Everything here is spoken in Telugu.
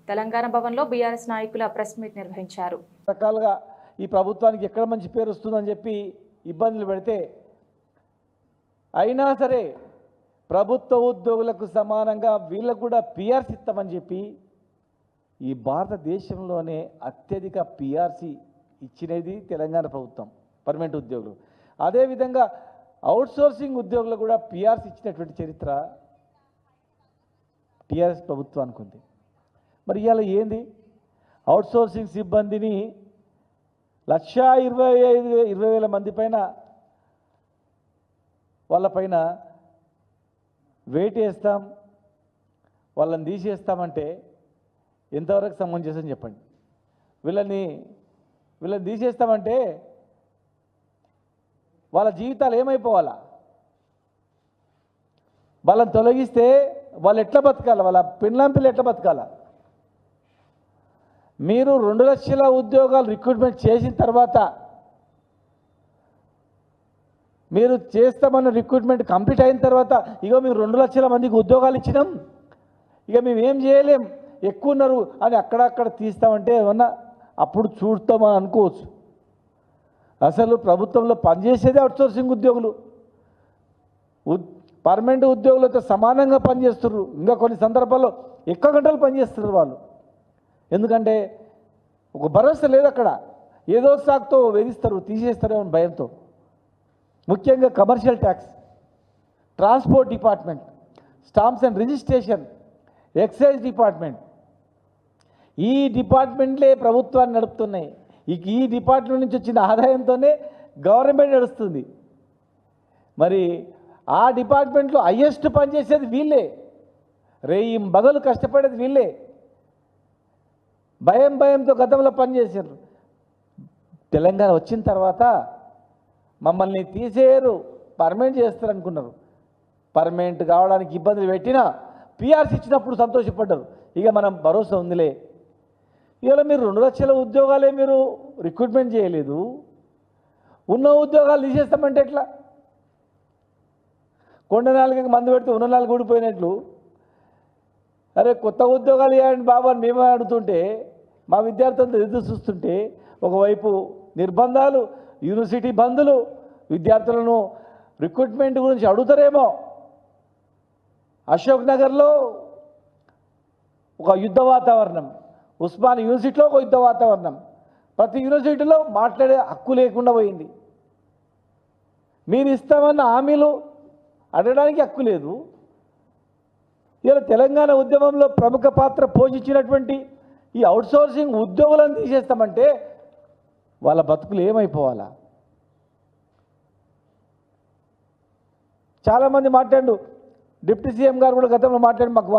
తెలంగాణ భవన్లో బీఆర్ఎస్ నాయకుల ప్రెస్ మీట్ నిర్వహించారు. రకాలుగా ఈ ప్రభుత్వానికి ఎక్కడ మంచి పేరు వస్తుందని చెప్పి ఇబ్బందులు పెడితే అయినా సరే ప్రభుత్వ ఉద్యోగులకు సమానంగా వీళ్ళకు కూడా పిఆర్సీ ఇస్తామని చెప్పి ఈ భారతదేశంలోనే అత్యధిక పిఆర్సీ ఇచ్చినది తెలంగాణ ప్రభుత్వం పర్మనెంట్ ఉద్యోగులు. అదేవిధంగా అవుట్సోర్సింగ్ ఉద్యోగులకు కూడా పిఆర్సీ ఇచ్చినటువంటి చరిత్ర టీఆర్ఎస్ ప్రభుత్వానికి ఉంది. మరి ఇవాళ ఏంది అవుట్సోర్సింగ్ సిబ్బందిని 1,25,000 మంది పైన వాళ్ళపైన వెయిట్ వేస్తాం, వాళ్ళని తీసేస్తామంటే ఎంతవరకు సమంజసం చెప్పండి. వీళ్ళని తీసేస్తామంటే వాళ్ళ జీవితాలు ఏమైపోవాలా? వాళ్ళని తొలగిస్తే వాళ్ళు ఎట్లా బతకాలి? వాళ్ళ పిల్లలు ఎట్లా బతకాలా? మీరు 2 లక్షల ఉద్యోగాలు రిక్రూట్మెంట్ చేసిన తర్వాత మీరు చేస్తామన్న రిక్రూట్మెంట్ కంప్లీట్ అయిన తర్వాత ఇక మేము 2 లక్షల మందికి ఉద్యోగాలు ఇచ్చినాం, ఇక మేము ఏం చేయలేం, ఎక్కువ ఉన్నారు అని అక్కడక్కడ తీస్తామంటే ఏమన్నా అప్పుడు చూస్తామని అనుకోవచ్చు. అసలు ప్రభుత్వంలో పనిచేసేదే అవుట్సోర్సింగ్ ఉద్యోగులు. పర్మనెంట్ ఉద్యోగులతో సమానంగా పనిచేస్తున్నారు. ఇంకా కొన్ని సందర్భాల్లో ఎక్కువ గంటలు పనిచేస్తున్నారు వాళ్ళు. ఎందుకంటే ఒక భరోసా లేదు అక్కడ. ఏదో సాకుతో వేధిస్తారు, తీసేస్తారేమో భయంతో. ముఖ్యంగా commercial tax, transport department, stamps and registration, excise department, ఈ డిపార్ట్మెంట్లే ప్రభుత్వాన్ని నడుపుతున్నాయి. ఈ డిపార్ట్మెంట్ నుంచి వచ్చిన ఆదాయంతోనే గవర్నమెంట్ నడుస్తుంది. మరి ఆ డిపార్ట్మెంట్లో హయ్యెస్ట్ పనిచేసేది వీళ్ళే, రేయి బగలు కష్టపడేది వీళ్ళే. భయంతో గతంలో పనిచేశారు. తెలంగాణ వచ్చిన తర్వాత మమ్మల్ని తీసేయరు, పర్మనెంట్ చేస్తారు అనుకున్నారు. పర్మనెంట్ కావడానికి ఇబ్బందులు పెట్టినా పిఆర్సీ ఇచ్చినప్పుడు సంతోషపడ్డారు. ఇక మనం భరోసా ఉందిలే. ఇవాళ మీరు 2 లక్షల ఉద్యోగాలే మీరు రిక్రూట్మెంట్ చేయలేదు, ఉన్న ఉద్యోగాలు తీసేస్తామంటే ఎట్లా? కొండ నాలుగు మంది పెడితే ఉన్న 4 ఊడిపోయినట్లు. అరే కొత్త ఉద్యోగాలు ఇవ్వండి బాబు అని మేమే అడుగుతుంటే, మా విద్యార్థులతో ఎదురు చూస్తుంటే ఒకవైపు నిర్బంధాలు, యూనివర్సిటీ బంధులు, విద్యార్థులను రిక్రూట్మెంట్ గురించి అడుగుతారేమో. అశోక్ నగర్లో ఒక యుద్ధ వాతావరణం, ఉస్మాన్ యూనివర్సిటీలో ఒక యుద్ధ వాతావరణం. ప్రతి యూనివర్సిటీలో మాట్లాడే హక్కు లేకుండా పోయింది. మీరు ఇస్తామన్న హామీలు అడగడానికి హక్కు లేదు. ఇలా తెలంగాణ ఉద్యమంలో ప్రముఖ పాత్ర పోషించినటువంటి ఈ అవుట్సోర్సింగ్ ఉద్యోగులను తీసేస్తామంటే వాళ్ళ బతుకులు ఏమైపోవాలా? చాలామంది మాట్లాడు, డిప్యూటీ సీఎం గారు కూడా గతంలో మాట్లాడి మాకు